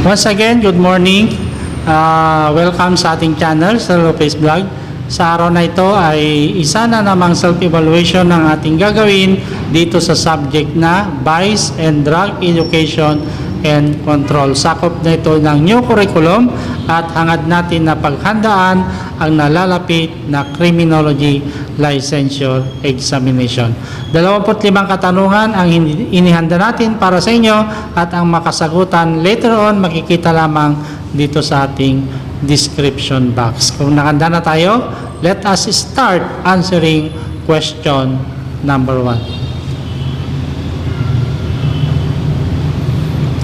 Once again, good morning. Welcome sa ating channel, sa Lopez Vlog. Sa araw na ito ay isa na namang self-evaluation ng ating gagawin dito sa subject na Vice and Drug Education and Control. Sakop na ito ng new curriculum at hangad natin na paghandaan ang nalalapit na Criminology Licensure Examination. 25 katanungan ang inihanda natin para sa inyo at ang makasagutan later on makikita lamang dito sa ating description box. Kung nakahanda na tayo, let us start answering question number 1.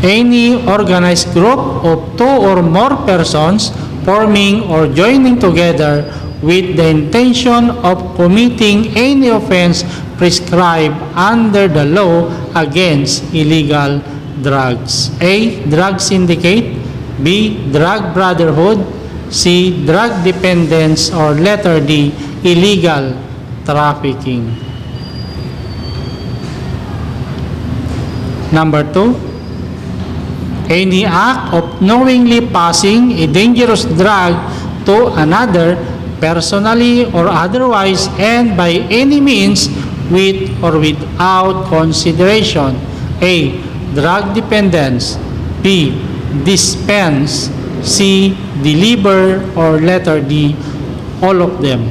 Any organized group of 2 or more persons forming or joining together with the intention of committing any offense prescribed under the law against illegal drugs. A. Drug syndicate. B. Drug brotherhood. C. Drug dependence. Or letter D. Illegal trafficking. Number 2. Any act of knowingly passing a dangerous drug to another, personally or otherwise, and by any means, with or without consideration. A. Drug dependence. B. Dispense. C. Deliver. Or letter D. All of them.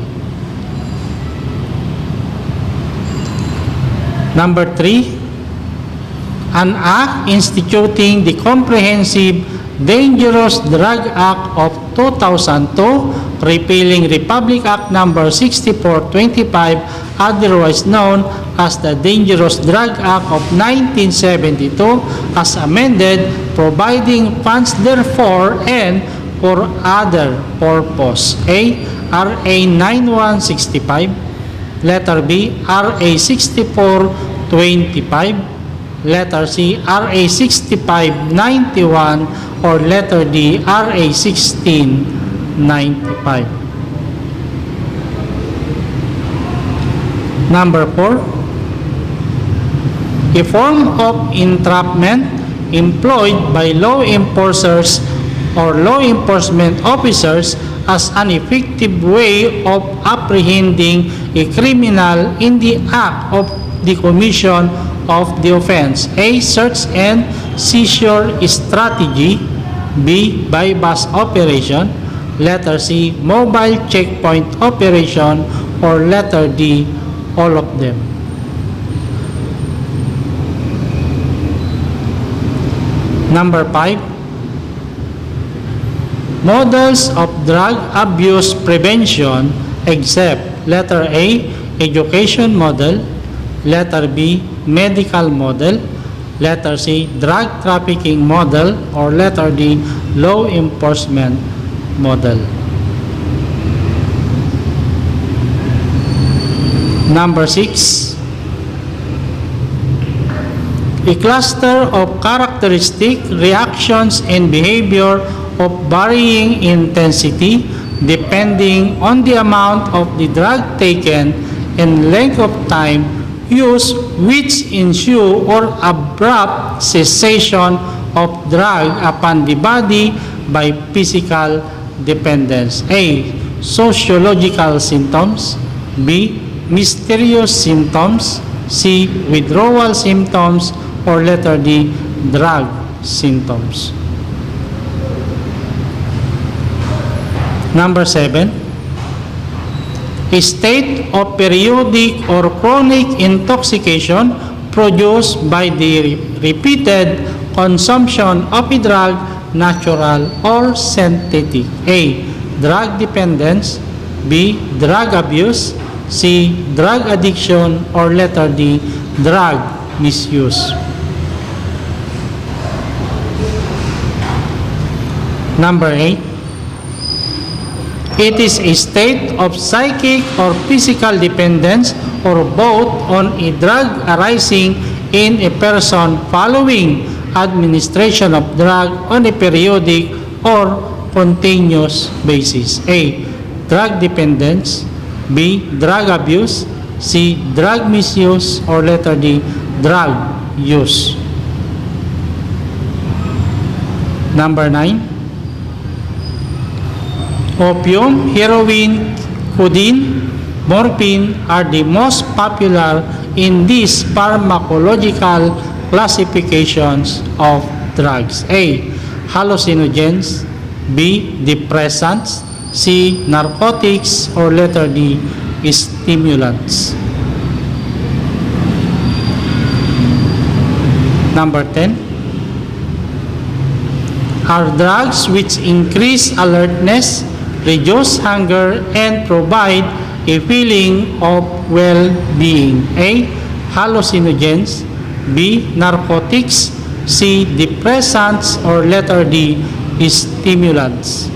Number 3. An act instituting the Comprehensive Dangerous Drug Act of 2002, repealing Republic Act No. 6425, otherwise known as the Dangerous Drug Act of 1972, as amended, providing funds therefore and for other purpose. A. RA 9165. Letter B. RA 6425. Letter C, RA 6591, or letter D, RA 1695. Number 4. A form of entrapment employed by law enforcers or law enforcement officers as an effective way of apprehending a criminal in the act of the commission of the offense. A. Search and seizure strategy. B. Bypass operation. Letter C. Mobile checkpoint operation. Or letter D. All of them. Number 5. Models of drug abuse prevention except letter A. Education model. Letter B. Medical model. Letter C. Drug trafficking model. Or letter D. Law enforcement model. Number 6. A cluster of characteristic reactions and behavior of varying intensity depending on the amount of the drug taken and length of time use, which ensue or abrupt cessation of drug upon the body by physical dependence. A. Sociological symptoms. B. Mysterious symptoms. C. Withdrawal symptoms. Or letter D. Drug symptoms. Number 7. A state of periodic or chronic intoxication produced by the repeated consumption of a drug, natural or synthetic. A. Drug dependence. B. Drug abuse. C. Drug addiction. Or letter D. Drug misuse. Number 8. It is a state of psychic or physical dependence or both on a drug arising in a person following administration of drug on a periodic or continuous basis. A. Drug dependence. B. Drug abuse. C. Drug misuse. Or letter D. Drug use. Number 9. Opium, heroin, codeine, morphine are the most popular in these pharmacological classifications of drugs. A. Hallucinogens. B. Depressants. C. Narcotics, or letter D. Stimulants. Number 10. Are drugs which increase alertness, reduce hunger, and provide a feeling of well-being. A. Hallucinogens. B. Narcotics. C. Depressants, or letter D. Stimulants.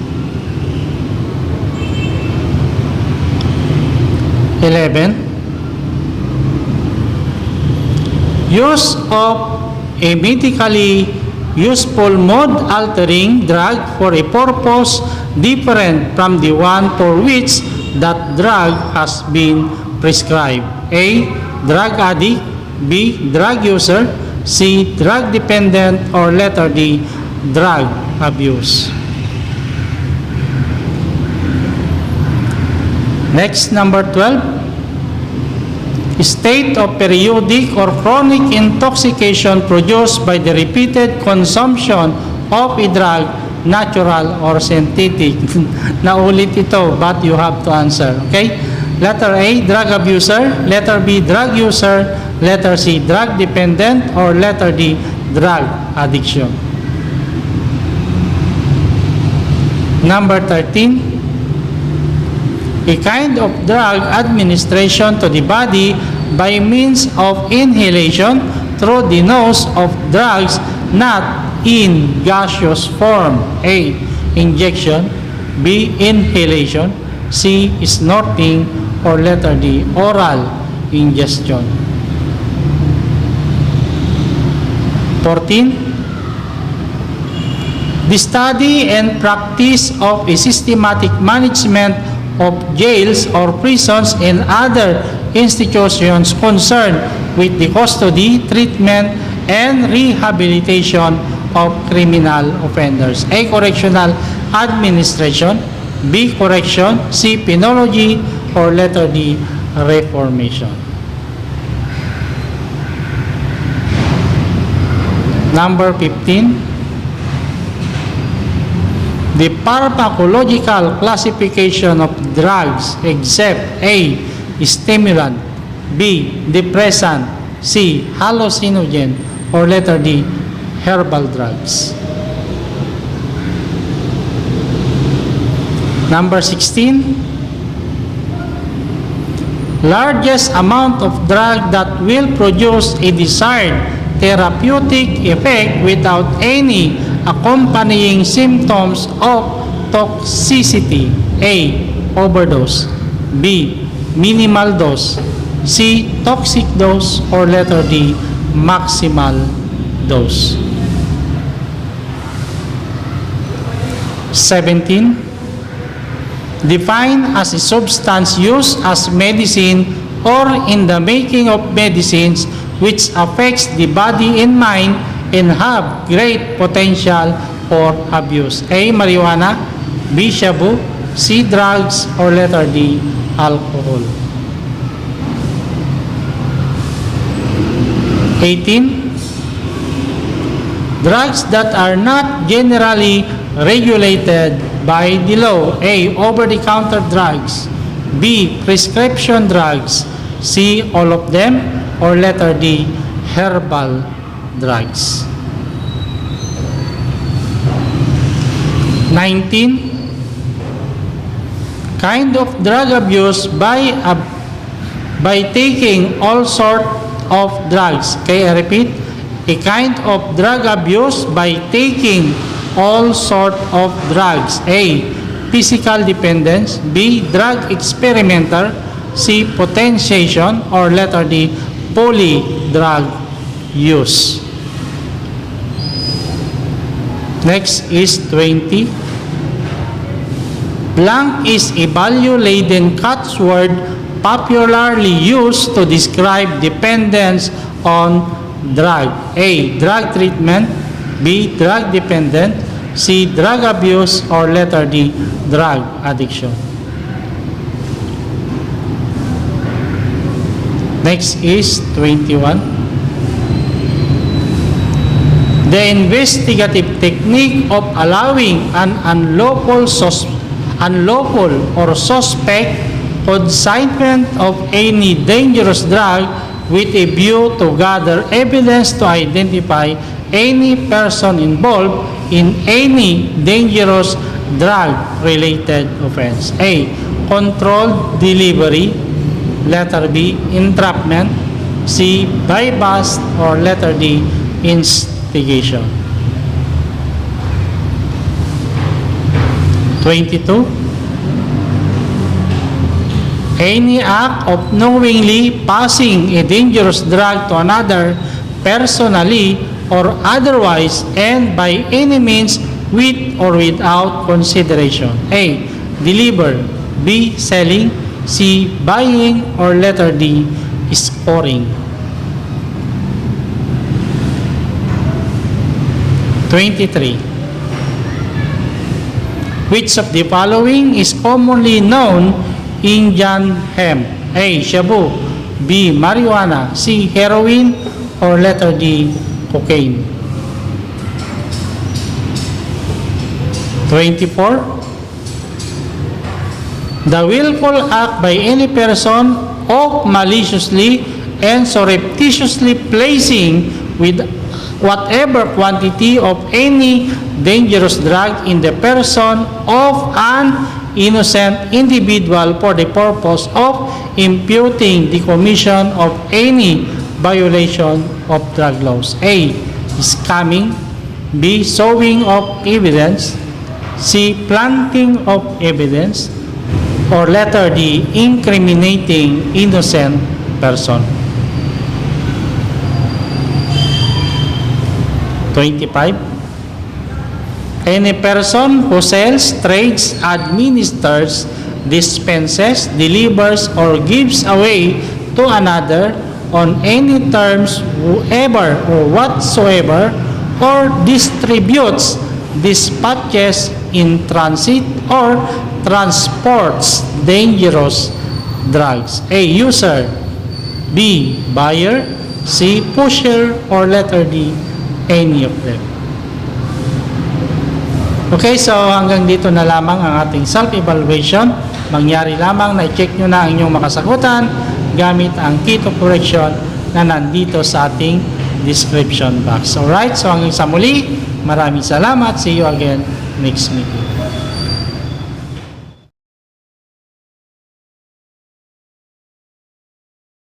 11. Use of a medically useful mood-altering drug for a purpose different from the one for which that drug has been prescribed. A. Drug addict. B. Drug user. C. Drug dependent, or letter D. Drug abuse. Next, number 12. State of periodic or chronic intoxication produced by the repeated consumption of a drug, natural or synthetic. Naulit ito, but you have to answer. Okay? Letter A, drug abuser. Letter B, drug user. Letter C, drug dependent, or letter D, drug addiction. Number 13. A kind of drug administration to the body by means of inhalation through the nose of drugs not in gaseous form. A. Injection. B. Inhalation. C. Snorting, or letter D. Oral ingestion. 14. The study and practice of a systematic management of jails or prisons and other institutions concerned with the custody, treatment, and rehabilitation of criminal offenders. A. Correctional administration. B. Correction. C. Penology, or letter D. Reformation. Number 15. The Pharmacological Classification of Drugs except A. Stimulant. B. Depressant. C. Hallucinogen, or letter D. Herbal drugs. Number 16. Largest amount of drug that will produce a desired therapeutic effect without any accompanying symptoms of toxicity. A. Overdose. B. Minimal dose. C. Toxic dose, or letter D. Maximal dose. 17. Defined as a substance used as medicine or in the making of medicines which affects the body and mind and have great potential for abuse. A. Marijuana. B. Shabu. C. Drugs, or letter D. Alcohol. 18. Drugs that are not generally regulated by the law. A. Over-the-counter drugs. B. Prescription drugs. C. All of them, or letter D. Herbal drugs. 19. Kind of drug abuse by taking all sort of drugs. Okay, I repeat. A kind of drug abuse by taking all sort of drugs. A. Physical dependence. B. Drug experimenter. C. Potentiation, or letter D. Polydrug use. Next is 20. Blank is a value-laden catchword popularly used to describe dependence on drug. A. Drug treatment. B. Drug dependent. C. Drug abuse, or letter D. Drug addiction. Next is 21. The investigative technique of allowing an unlawful or suspect consignment of any dangerous drug with a view to gather evidence to identify any person involved in any dangerous drug-related offense. A. Controlled delivery. Letter B. Entrapment. C. Bypass, or letter D. Instigation. 22. Any act of knowingly passing a dangerous drug to another personally or otherwise and by any means with or without consideration. A. Deliver. B. Selling. C. Buying, or letter D. Scoring. 23. Which of the following is commonly known Indian hemp? A. Shabu. B. Marijuana. C. Heroin, or letter D. Cocaine. 24. The willful act by any person of maliciously and surreptitiously placing with whatever quantity of any dangerous drug in the person of an innocent individual for the purpose of imputing the commission of any violation of drug laws. A. Scamming. B. Sowing of evidence. C. Planting of evidence, or letter D. Incriminating innocent person. 25. Any person who sells, trades, administers, dispenses, delivers, or gives away to another on any terms whoever or whatsoever, or distributes, dispatches, in transit, or transports dangerous drugs. A. User. B. Buyer. C. Pusher, or letter D. Any of them. Okay, so hanggang dito na lamang ang ating self-evaluation. Mangyari lamang na i-check nyo na ang inyong makasagutan gamit ang key to correction na nandito sa ating description box. Alright, so hanggang sa muli, maraming salamat. See you again next meeting.